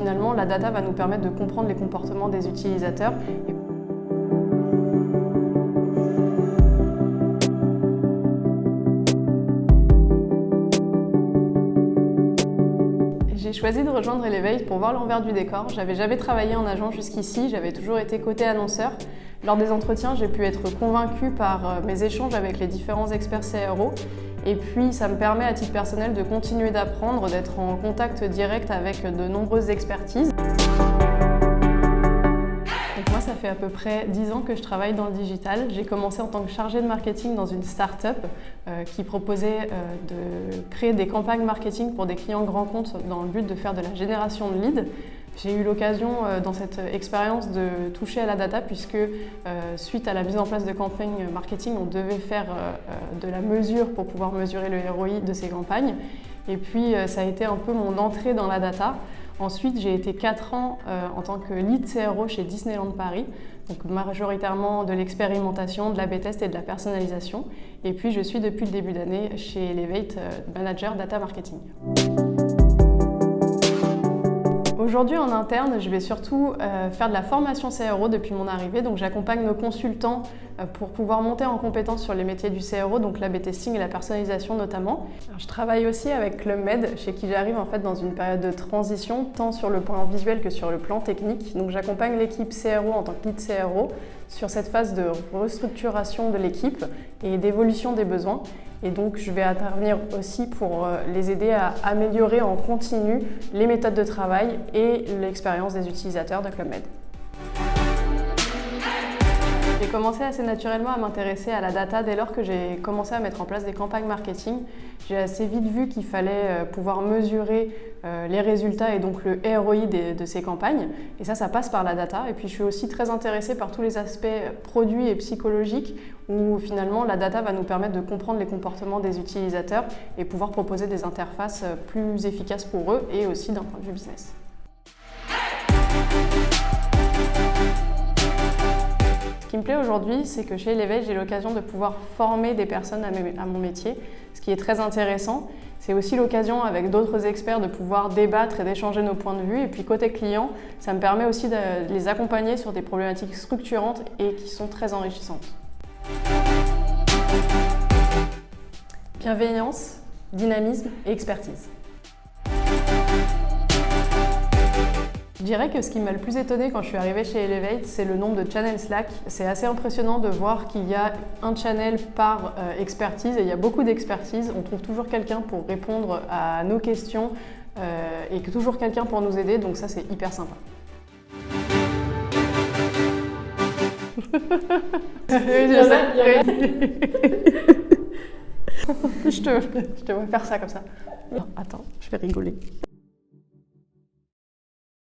finalement la data va nous permettre de comprendre les comportements des utilisateurs. J'ai choisi de rejoindre Elevate pour voir l'envers du décor. J'avais jamais travaillé en agence jusqu'ici, j'avais toujours été côté annonceur. Lors des entretiens, j'ai pu être convaincue par mes échanges avec les différents experts CRO. Et puis, ça me permet à titre personnel de continuer d'apprendre, d'être en contact direct avec de nombreuses expertises. Donc moi, ça fait à peu près 10 ans que je travaille dans le digital. J'ai commencé en tant que chargée de marketing dans une start-up qui proposait de créer des campagnes marketing pour des clients grands comptes dans le but de faire de la génération de leads. J'ai eu l'occasion dans cette expérience de toucher à la data puisque suite à la mise en place de campagnes marketing, on devait faire de la mesure pour pouvoir mesurer le ROI de ces campagnes. Et puis ça a été un peu mon entrée dans la data. Ensuite, j'ai été 4 ans en tant que lead CRO chez Disneyland Paris, donc majoritairement de l'expérimentation, de l'A/B test et de la personnalisation. Et puis je suis depuis le début d'année chez Elevate, manager data marketing. Aujourd'hui en interne, je vais surtout faire de la formation CRO depuis mon arrivée. Donc j'accompagne nos consultants pour pouvoir monter en compétence sur les métiers du CRO, donc l'A/B testing et la personnalisation notamment. Alors, je travaille aussi avec Club Med, chez qui j'arrive en fait dans une période de transition, tant sur le plan visuel que sur le plan technique. Donc j'accompagne l'équipe CRO en tant que lead CRO sur cette phase de restructuration de l'équipe et d'évolution des besoins. Et donc, je vais intervenir aussi pour les aider à améliorer en continu les méthodes de travail et l'expérience des utilisateurs de Club Med. J'ai commencé assez naturellement à m'intéresser à la data dès lors que j'ai commencé à mettre en place des campagnes marketing. J'ai assez vite vu qu'il fallait pouvoir mesurer les résultats et donc le ROI de ces campagnes. Et ça passe par la data. Et puis je suis aussi très intéressée par tous les aspects produits et psychologiques où finalement la data va nous permettre de comprendre les comportements des utilisateurs et pouvoir proposer des interfaces plus efficaces pour eux et aussi d'un point de vue business. Ce qui me plaît aujourd'hui, c'est que chez Elevate, j'ai l'occasion de pouvoir former des personnes à mon métier, ce qui est très intéressant. C'est aussi l'occasion avec d'autres experts de pouvoir débattre et d'échanger nos points de vue. Et puis côté client, ça me permet aussi de les accompagner sur des problématiques structurantes et qui sont très enrichissantes. Bienveillance, dynamisme et expertise. Je dirais que ce qui m'a le plus étonné quand je suis arrivée chez Elevate, c'est le nombre de channels Slack. C'est assez impressionnant de voir qu'il y a un channel par expertise et il y a beaucoup d'expertise. On trouve toujours quelqu'un pour répondre à nos questions et toujours quelqu'un pour nous aider, donc ça c'est hyper sympa. Je te vois faire ça comme ça. Attends, je vais rigoler.